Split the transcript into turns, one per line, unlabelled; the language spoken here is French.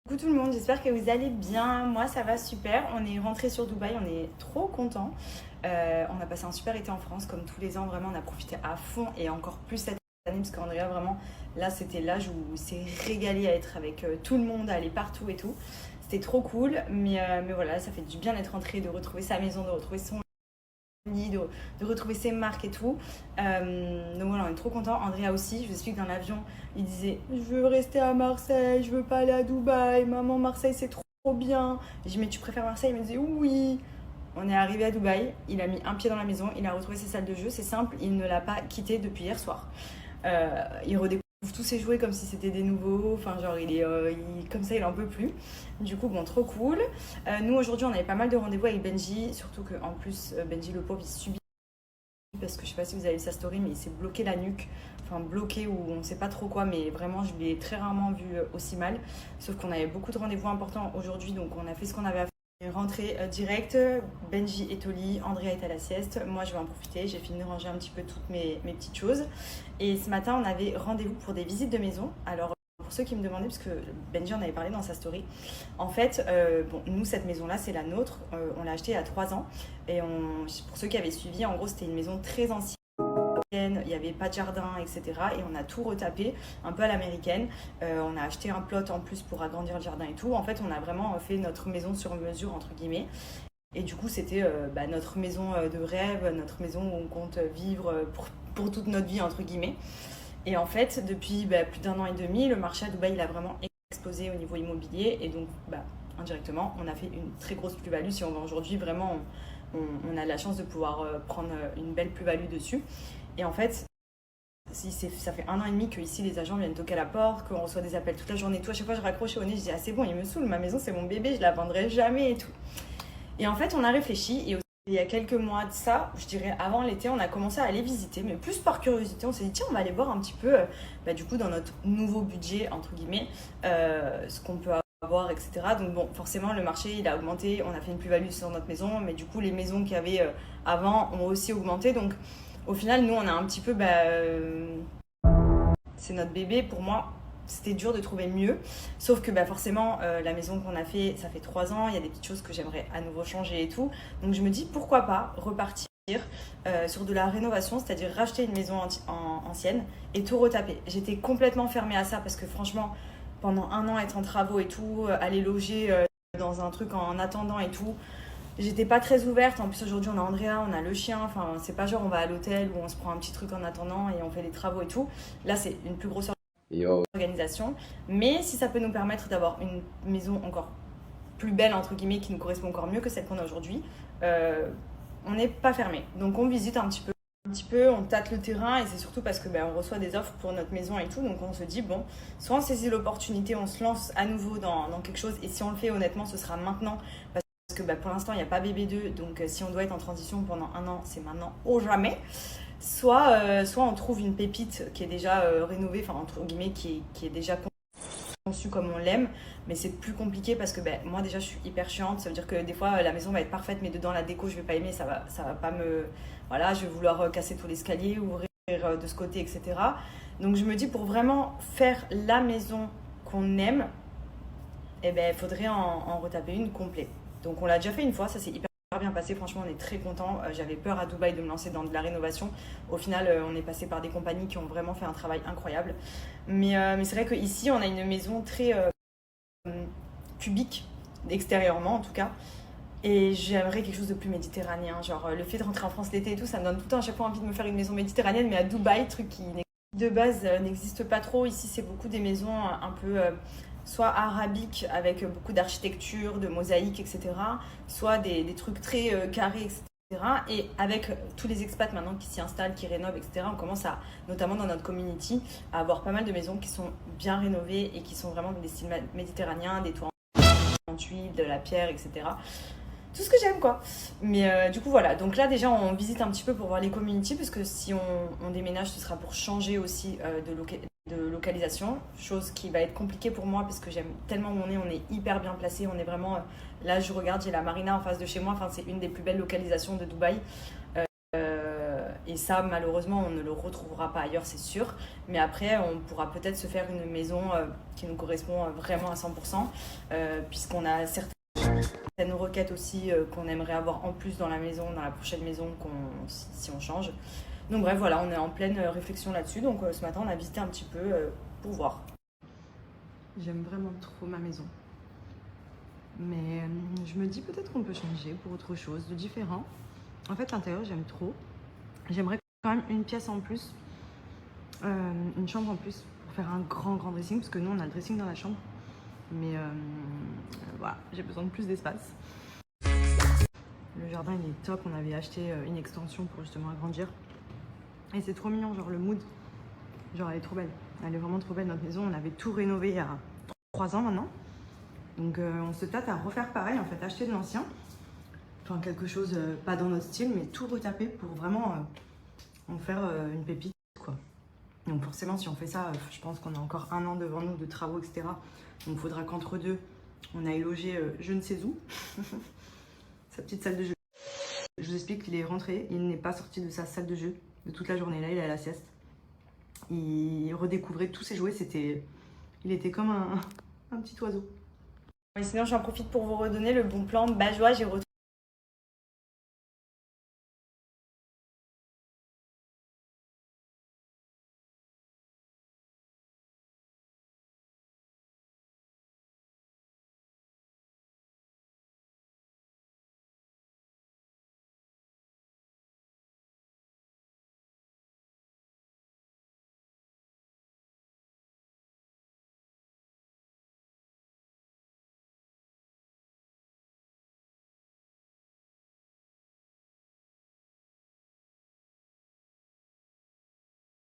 Coucou tout le monde, j'espère que vous allez bien. Moi ça va super, on est rentré sur Dubaï, on est trop contents. On a passé un super été en France comme tous les ans, vraiment on a profité à fond et encore plus cette année parce qu'Andrea vraiment là c'était l'âge où il s'est régalé à être avec tout le monde, à aller partout et tout. C'était trop cool, mais voilà, ça fait du bien d'être rentré, de retrouver sa maison, de retrouver son lit, de retrouver ses marques et tout. Donc voilà, on est trop contents. Andrea aussi, je vous explique, dans l'avion, il disait je veux rester à Marseille, je veux pas aller à Dubaï, maman, Marseille c'est trop bien. J'ai dit mais tu préfères Marseille? Il me disait oui. On est arrivé à Dubaï, il a mis un pied dans la maison, il a retrouvé ses salles de jeu, c'est simple, il ne l'a pas quitté depuis hier soir. Il redécouvre tous ses jouets comme si c'était des nouveaux, enfin genre comme ça il en peut plus. Du coup bon, trop cool. Nous aujourd'hui on avait pas mal de rendez-vous avec Benji, surtout qu'en plus Benji le pauvre il subit parce que je sais pas si vous avez vu sa story mais il s'est bloqué la nuque, enfin bloqué ou on sait pas trop quoi, mais vraiment je l'ai très rarement vu aussi mal. Sauf qu'on avait beaucoup de rendez-vous importants aujourd'hui, donc on a fait ce qu'on avait à faire. On est rentré direct, Benji est au lit, Andrea est à la sieste, moi je vais en profiter, j'ai fini de ranger un petit peu toutes mes petites choses. Et ce matin on avait rendez-vous pour des visites de maison. Alors pour ceux qui me demandaient, parce que Benji en avait parlé dans sa story, en fait, bon, nous, cette maison-là, c'est la nôtre. On l'a achetée il y a 3 ans. Et pour ceux qui avaient suivi, en gros, c'était une maison très ancienne. Il n'y avait pas de jardin, etc. Et on a tout retapé, un peu à l'américaine. On a acheté un plot en plus pour agrandir le jardin et tout. En fait, on a vraiment fait notre maison sur mesure, entre guillemets. Et du coup, c'était notre maison de rêve, notre maison où on compte vivre pour toute notre vie, entre guillemets. Et en fait, depuis plus d'1 an et demi, le marché à Dubaï, il a vraiment explosé au niveau immobilier. Et donc, indirectement, on a fait une très grosse plus-value. Si on va aujourd'hui, vraiment, on a la chance de pouvoir prendre une belle plus-value dessus. Et en fait, ça fait 1 an et demi que ici les agents viennent toquer à la porte, qu'on reçoit des appels toute la journée. Tout à chaque fois, je raccroche au nez, je dis ah c'est bon, il me saoule, ma maison c'est mon bébé, je la vendrai jamais et tout. Et en fait, on a réfléchi et aussi, il y a quelques mois de ça, je dirais avant l'été, on a commencé à aller visiter, mais plus par curiosité, on s'est dit tiens, on va aller voir un petit peu, du coup, dans notre nouveau budget, entre guillemets, ce qu'on peut avoir, etc. Donc bon, forcément, le marché, il a augmenté, on a fait une plus-value sur notre maison, mais du coup, les maisons qu'il y avait avant ont aussi augmenté. Donc au final, nous, on a un petit peu, c'est notre bébé, pour moi. C'était dur de trouver mieux. Sauf que forcément, la maison qu'on a fait, ça fait 3 ans. Il y a des petites choses que j'aimerais à nouveau changer et tout. Donc je me dis pourquoi pas repartir sur de la rénovation, c'est-à-dire racheter une maison ancienne et tout retaper. J'étais complètement fermée à ça parce que franchement, pendant 1 an, être en travaux et tout, aller loger dans un truc en attendant et tout, j'étais pas très ouverte. En plus, aujourd'hui, on a Andrea, on a le chien. Enfin, c'est pas genre on va à l'hôtel où on se prend un petit truc en attendant et on fait les travaux et tout. Là, c'est une plus grosse
Yo,
organisation. Mais si ça peut nous permettre d'avoir une maison encore plus belle, entre guillemets, qui nous correspond encore mieux que celle qu'on a aujourd'hui, on n'est pas fermé. Donc on visite un petit peu, on tâte le terrain et c'est surtout parce que on reçoit des offres pour notre maison et tout. Donc on se dit, bon, soit on saisit l'opportunité, on se lance à nouveau dans quelque chose et si on le fait honnêtement, ce sera maintenant. Parce que pour l'instant, il n'y a pas bébé 2, donc si on doit être en transition pendant 1 an, c'est maintenant ou jamais. Soit on trouve une pépite qui est déjà rénovée, enfin entre guillemets, qui est déjà conçue comme on l'aime, mais c'est plus compliqué parce que moi déjà je suis hyper chiante, ça veut dire que des fois la maison va être parfaite, mais dedans la déco je vais pas aimer, ça va pas me... Voilà, je vais vouloir casser tout l'escalier, ouvrir de ce côté, etc. Donc je me dis pour vraiment faire la maison qu'on aime, il faudrait en retaper une complète. Donc on l'a déjà fait une fois, ça s'est hyper bien passé, franchement on est très contents. J'avais peur à Dubaï de me lancer dans de la rénovation. Au final on est passé par des compagnies qui ont vraiment fait un travail incroyable. Mais c'est vrai qu'ici on a une maison très cubique, extérieurement en tout cas. Et j'aimerais quelque chose de plus méditerranéen. Genre le fait de rentrer en France l'été et tout, ça me donne tout le temps à chaque fois envie de me faire une maison méditerranéenne, mais à Dubaï, truc qui de base n'existe pas trop. Ici c'est beaucoup des maisons un peu... soit arabique avec beaucoup d'architecture, de mosaïques, etc. Soit des trucs très carrés, etc. Et avec tous les expats maintenant qui s'y installent, qui rénovent, etc., on commence à, notamment dans notre community, à avoir pas mal de maisons qui sont bien rénovées et qui sont vraiment des styles méditerranéens, des toits en tuiles, de la pierre, etc. Tout ce que j'aime quoi. Mais du coup voilà, donc là déjà on visite un petit peu pour voir les community parce que si on déménage ce sera pour changer aussi de localisation, chose qui va être compliquée pour moi parce que j'aime tellement où on est hyper bien placé, on est vraiment, là je regarde, j'ai la marina en face de chez moi, enfin c'est une des plus belles localisations de Dubaï. Et Et ça, malheureusement, on ne le retrouvera pas ailleurs, c'est sûr. Mais après, on pourra peut-être se faire une maison qui nous correspond vraiment à 100%, puisqu'on a certaines requêtes aussi qu'on aimerait avoir en plus dans la maison, dans la prochaine maison, si on change. Donc bref, voilà, on est en pleine réflexion là-dessus. Donc ce matin, on a visité un petit peu pour voir.
J'aime vraiment trop ma maison. Mais je me dis peut-être qu'on peut changer pour autre chose, de différent. En fait, l'intérieur, j'aime trop. J'aimerais quand même une pièce en plus, une chambre en plus, pour faire un grand dressing, parce que nous, on a le dressing dans la chambre. Mais voilà, j'ai besoin de plus d'espace. Le jardin, il est top. On avait acheté une extension pour justement agrandir. Et c'est trop mignon, genre le mood. Genre, elle est trop belle. Elle est vraiment trop belle, notre maison. On avait tout rénové il y a 3 ans maintenant. Donc on se tâte à refaire pareil, en fait, acheter de l'ancien. Enfin, quelque chose, pas dans notre style, mais tout retaper pour vraiment en faire une pépite, quoi. Donc forcément, si on fait ça, je pense qu'on a encore 1 an devant nous de travaux, etc. Donc il faudra qu'entre deux, on aille loger je ne sais où. Sa petite salle de jeu. Je vous explique, il est rentré, il n'est pas sorti de sa salle de jeu de toute la journée. Là, il est à la sieste. Il redécouvrait tous ses jouets, il était comme un petit oiseau.
Et sinon, j'en profite pour vous redonner le bon plan Bajois. J'ai retrouvé